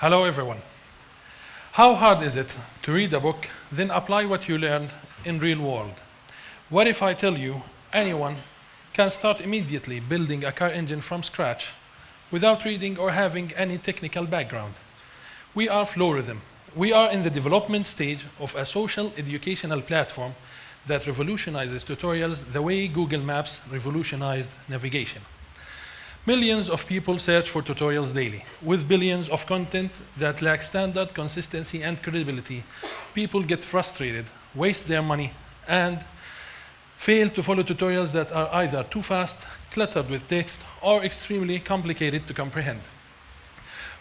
Hello everyone. How hard is it to read a book, then apply what you learned in real world? What if I tell you anyone can start immediately building a car engine from scratch without reading or having any technical background? We are Flowrithm. We are in the development stage of a social educational platform that revolutionizes tutorials the way Google Maps revolutionized navigation. Millions of people search for tutorials daily. With billions of content that lack standard, consistency, and credibility, people get frustrated, waste their money, and fail to follow tutorials that are either too fast, cluttered with text, or extremely complicated to comprehend.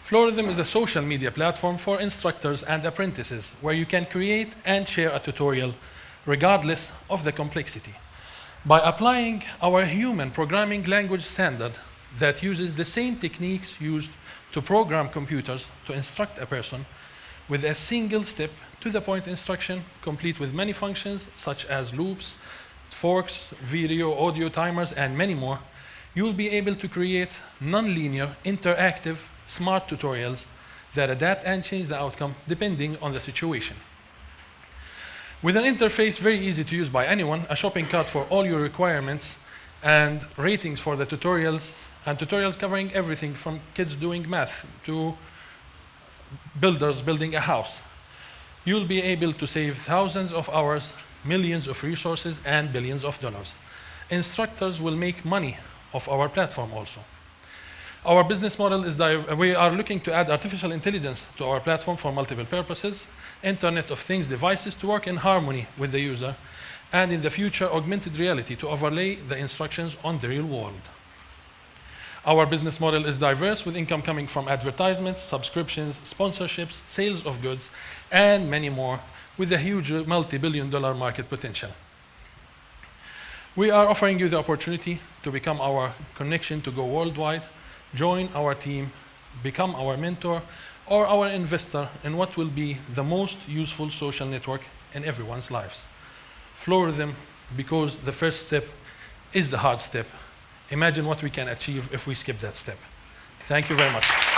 Flowrithm is a social media platform for instructors and apprentices where you can create and share a tutorial regardless of the complexity. By applying our human programming language standard that uses the same techniques used to program computers to instruct a person with a single step to the point instruction, complete with many functions such as loops, forks, video, audio timers, and many more, you will be able to create non-linear, interactive, smart tutorials that adapt and change the outcome depending on the situation. With an interface very easy to use by anyone, a shopping cart for all your requirements, and ratings for the tutorials, and tutorials covering everything from kids doing math to builders building a house. You'll be able to save thousands of hours, millions of resources, and billions of dollars. Instructors will make money off our platform also. Our business model is we are looking to add artificial intelligence to our platform for multiple purposes, Internet of Things devices to work in harmony with the user, and in the future, augmented reality to overlay the instructions on the real world. Our business model is diverse with income coming from advertisements, subscriptions, sponsorships, sales of goods, and many more with a huge multi-billion-dollar market potential. We are offering you the opportunity to become our connection to go worldwide, join our team, become our mentor, or our investor in what will be the most useful social network in everyone's lives. Flowrithm, because the first step is the hard step. Imagine what we can achieve if we skip that step. Thank you very much.